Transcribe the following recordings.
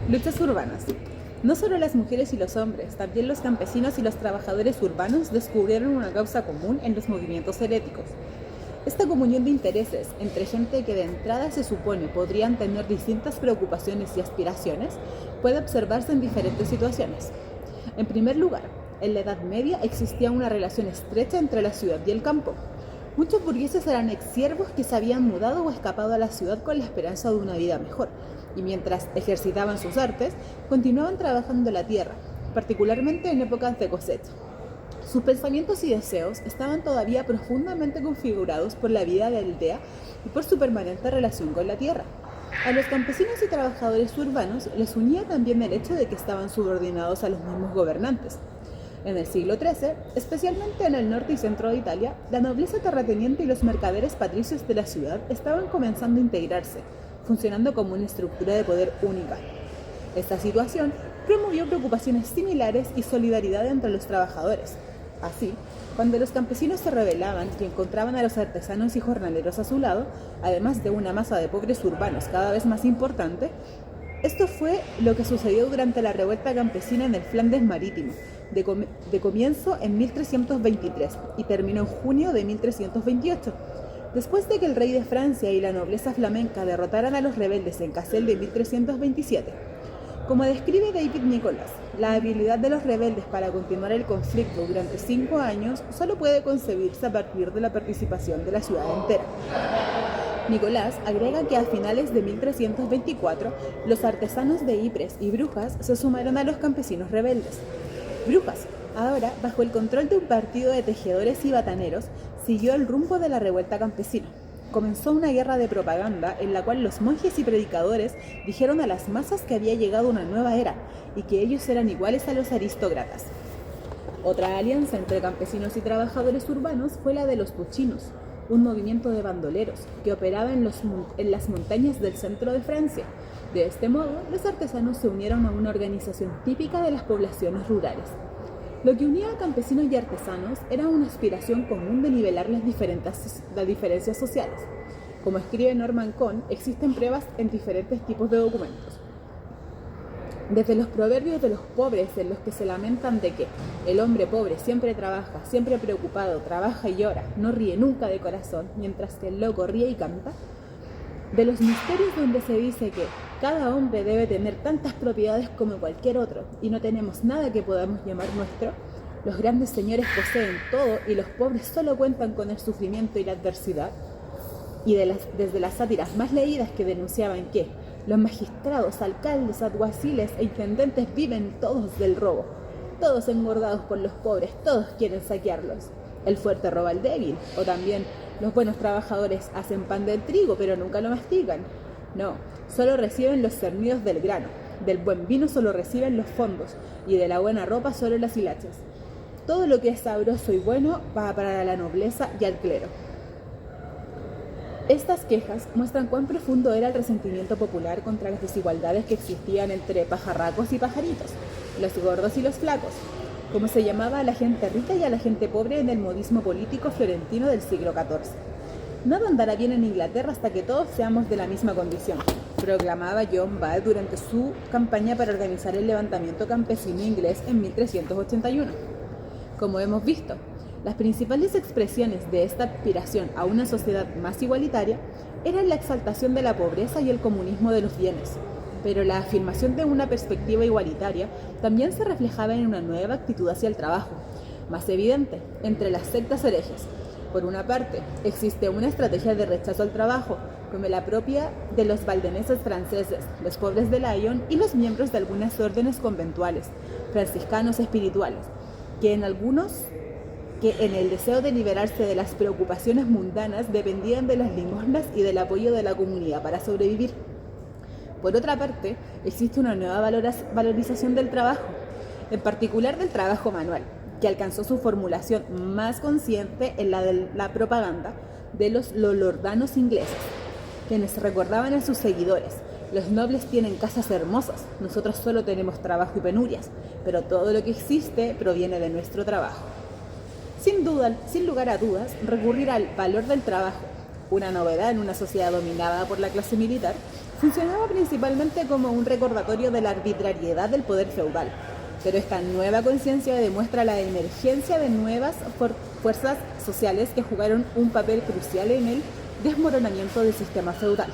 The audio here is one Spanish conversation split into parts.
Luchas urbanas. No solo las mujeres y los hombres, también los campesinos y los trabajadores urbanos descubrieron una causa común en los movimientos heréticos. Esta comunión de intereses entre gente que de entrada se supone podrían tener distintas preocupaciones y aspiraciones puede observarse en diferentes situaciones. En primer lugar, en la Edad Media existía una relación estrecha entre la ciudad y el campo. Muchos burgueses eran exsiervos que se habían mudado o escapado a la ciudad con la esperanza de una vida mejor, y mientras ejercitaban sus artes, continuaban trabajando la tierra, particularmente en épocas de cosecha. Sus pensamientos y deseos estaban todavía profundamente configurados por la vida de aldea y por su permanente relación con la tierra. A los campesinos y trabajadores urbanos les unía también el hecho de que estaban subordinados a los mismos gobernantes. En el siglo XIII, especialmente en el norte y centro de Italia, la nobleza terrateniente y los mercaderes patricios de la ciudad estaban comenzando a integrarse, funcionando como una estructura de poder única. Esta situación promovió preocupaciones similares y solidaridad entre los trabajadores. Así, cuando los campesinos se rebelaban y encontraban a los artesanos y jornaleros a su lado, además de una masa de pobres urbanos cada vez más importante, esto fue lo que sucedió durante la revuelta campesina en el Flandes Marítimo, de comienzo en 1323 y terminó en junio de 1328. Después de que el rey de Francia y la nobleza flamenca derrotaran a los rebeldes en Cassel de 1327. Como describe David Nicholas, la habilidad de los rebeldes para continuar el conflicto durante 5 años solo puede concebirse a partir de la participación de la ciudad entera. Nicolás agrega que a finales de 1324, los artesanos de Ypres y Brujas se sumaron a los campesinos rebeldes. Brujas, ahora bajo el control de un partido de tejedores y bataneros, siguió el rumbo de la revuelta campesina. Comenzó una guerra de propaganda en la cual los monjes y predicadores dijeron a las masas que había llegado una nueva era y que ellos eran iguales a los aristócratas. Otra alianza entre campesinos y trabajadores urbanos fue la de los puchinos, un movimiento de bandoleros que operaba en las montañas del centro de Francia. De este modo, los artesanos se unieron a una organización típica de las poblaciones rurales. Lo que unía a campesinos y artesanos era una aspiración común de nivelar las diferencias sociales. Como escribe Norman Cohn, existen pruebas en diferentes tipos de documentos. Desde los proverbios de los pobres en los que se lamentan de que el hombre pobre siempre trabaja, siempre preocupado, trabaja y llora, no ríe nunca de corazón, mientras que el loco ríe y canta, de los misterios donde se dice que cada hombre debe tener tantas propiedades como cualquier otro y no tenemos nada que podamos llamar nuestro, los grandes señores poseen todo y los pobres solo cuentan con el sufrimiento y la adversidad, y desde las sátiras más leídas que denunciaban que los magistrados, alcaldes, alguaciles e intendentes viven todos del robo, todos engordados por los pobres, todos quieren saquearlos. El fuerte roba al débil, o también los buenos trabajadores hacen pan del trigo pero nunca lo mastican. No, solo reciben los cernidos del grano, del buen vino solo reciben los fondos y de la buena ropa solo las hilachas. Todo lo que es sabroso y bueno va a parar a la nobleza y al clero. Estas quejas muestran cuán profundo era el resentimiento popular contra las desigualdades que existían entre pajarracos y pajaritos, los gordos y los flacos, como se llamaba a la gente rica y a la gente pobre en el modismo político florentino del siglo XIV. Nada andará bien en Inglaterra hasta que todos seamos de la misma condición, proclamaba John Ball durante su campaña para organizar el levantamiento campesino inglés en 1381. Como hemos visto, las principales expresiones de esta aspiración a una sociedad más igualitaria eran la exaltación de la pobreza y el comunismo de los bienes, pero la afirmación de una perspectiva igualitaria también se reflejaba en una nueva actitud hacia el trabajo, más evidente entre las sectas herejes. Por una parte, existe una estrategia de rechazo al trabajo, como la propia de los valdeneses franceses, los pobres de Lyon y los miembros de algunas órdenes conventuales, franciscanos espirituales, que en el deseo de liberarse de las preocupaciones mundanas dependían de las limosnas y del apoyo de la comunidad para sobrevivir. Por otra parte, existe una nueva valorización del trabajo, en particular del trabajo manual, que alcanzó su formulación más consciente en la de la propaganda de los lolordanos ingleses, quienes recordaban a sus seguidores: los nobles tienen casas hermosas, nosotros solo tenemos trabajo y penurias, pero todo lo que existe proviene de nuestro trabajo. Sin lugar a dudas, recurrir al valor del trabajo, una novedad en una sociedad dominada por la clase militar, Funcionaba principalmente como un recordatorio de la arbitrariedad del poder feudal, pero esta nueva conciencia demuestra la emergencia de nuevas fuerzas sociales que jugaron un papel crucial en el desmoronamiento del sistema feudal.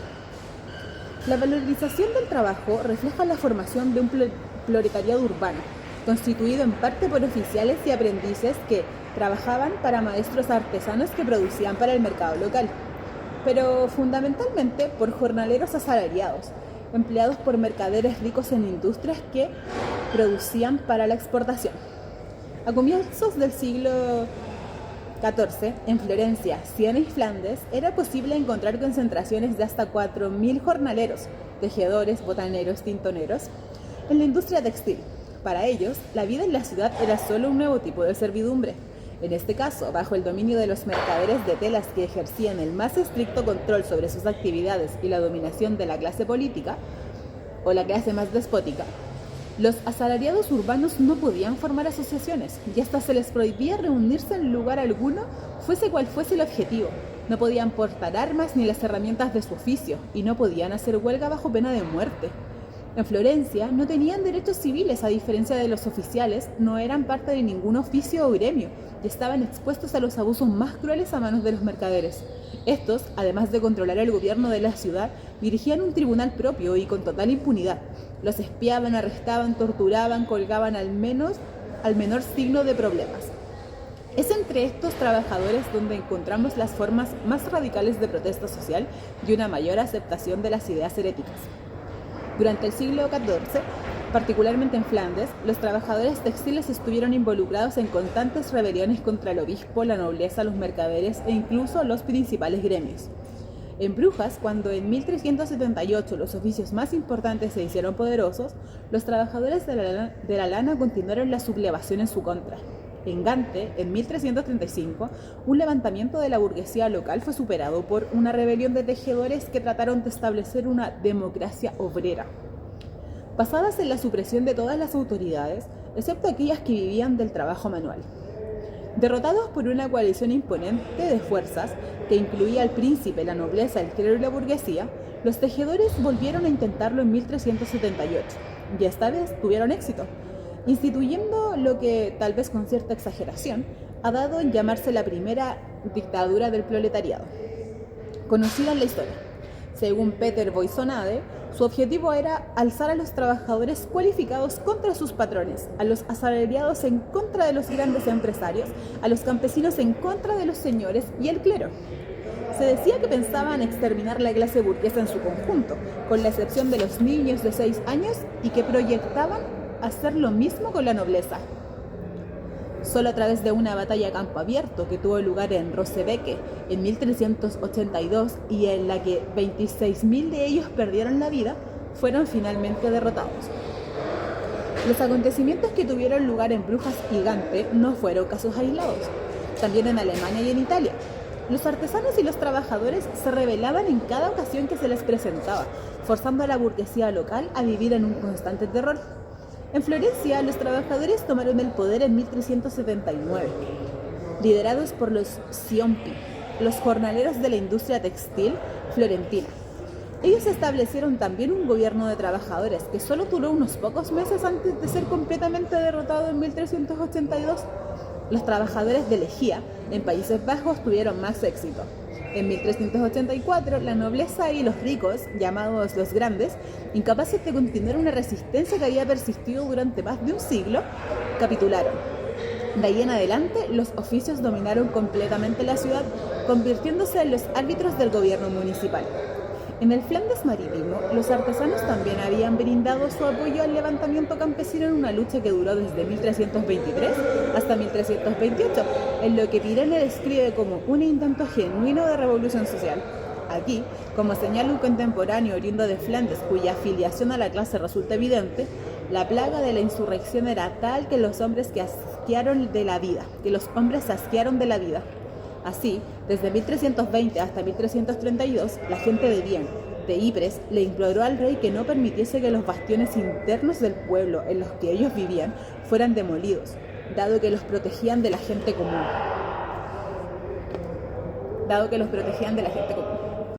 La valorización del trabajo refleja la formación de un proletariado urbano, constituido en parte por oficiales y aprendices que trabajaban para maestros artesanos que producían para el mercado local, pero fundamentalmente por jornaleros asalariados, empleados por mercaderes ricos en industrias que producían para la exportación. A comienzos del siglo XIV, en Florencia, Siena y Flandes, era posible encontrar concentraciones de hasta 4.000 jornaleros, tejedores, botaneros, tintoneros, en la industria textil. Para ellos, la vida en la ciudad era solo un nuevo tipo de servidumbre. En este caso, bajo el dominio de los mercaderes de telas que ejercían el más estricto control sobre sus actividades y la dominación de la clase política, o la clase más despótica, los asalariados urbanos no podían formar asociaciones y hasta se les prohibía reunirse en lugar alguno, fuese cual fuese el objetivo. No podían portar armas ni las herramientas de su oficio y no podían hacer huelga bajo pena de muerte. En Florencia no tenían derechos civiles, a diferencia de los oficiales, no eran parte de ningún oficio o gremio y estaban expuestos a los abusos más crueles a manos de los mercaderes. Estos, además de controlar el gobierno de la ciudad, dirigían un tribunal propio y con total impunidad. Los espiaban, arrestaban, torturaban, colgaban al menor signo de problemas. Es entre estos trabajadores donde encontramos las formas más radicales de protesta social y una mayor aceptación de las ideas heréticas. Durante el siglo XIV, particularmente en Flandes, los trabajadores textiles estuvieron involucrados en constantes rebeliones contra el obispo, la nobleza, los mercaderes e incluso los principales gremios. En Brujas, cuando en 1378 los oficios más importantes se hicieron poderosos, los trabajadores de la lana continuaron la sublevación en su contra. En Gante, en 1335, un levantamiento de la burguesía local fue superado por una rebelión de tejedores que trataron de establecer una democracia obrera, basadas en la supresión de todas las autoridades, excepto aquellas que vivían del trabajo manual. Derrotados por una coalición imponente de fuerzas que incluía al príncipe, la nobleza, el clero y la burguesía, los tejedores volvieron a intentarlo en 1378 y esta vez tuvieron éxito, instituyendo lo que, tal vez con cierta exageración, ha dado en llamarse la primera dictadura del proletariado, conocida en la historia. Según Peter Boissonade, su objetivo era alzar a los trabajadores cualificados contra sus patrones, a los asalariados en contra de los grandes empresarios, a los campesinos en contra de los señores y el clero. Se decía que pensaban exterminar la clase burguesa en su conjunto, con la excepción de los niños de 6 años, y que proyectaban hacer lo mismo con la nobleza. Solo a través de una batalla a campo abierto que tuvo lugar en Rosebeke en 1382 y en la que 26.000 de ellos perdieron la vida, fueron finalmente derrotados. Los acontecimientos que tuvieron lugar en Brujas y Gante no fueron casos aislados. También en Alemania y en Italia, los artesanos y los trabajadores se rebelaban en cada ocasión que se les presentaba, forzando a la burguesía local a vivir en un constante terror. En Florencia, los trabajadores tomaron el poder en 1379, liderados por los Ciompi, los jornaleros de la industria textil florentina. Ellos establecieron también un gobierno de trabajadores que solo duró unos pocos meses antes de ser completamente derrotado en 1382. Los trabajadores de Lejía, en Países Bajos, tuvieron más éxito. En 1384, la nobleza y los ricos, llamados los grandes, incapaces de continuar una resistencia que había persistido durante más de un siglo, capitularon. De ahí en adelante, los oficios dominaron completamente la ciudad, convirtiéndose en los árbitros del gobierno municipal. En el Flandes marítimo, los artesanos también habían brindado su apoyo al levantamiento campesino en una lucha que duró desde 1323 hasta 1328, en lo que Pirene describe como un intento genuino de revolución social. Aquí, como señala un contemporáneo oriundo de Flandes cuya afiliación a la clase resulta evidente, la plaga de la insurrección era tal que los hombres se asquearon de la vida. Así, desde 1320 hasta 1332, la gente de Vienne, de Ypres, le imploró al rey que no permitiese que los bastiones internos del pueblo en los que ellos vivían fueran demolidos, dado que los protegían de la gente común.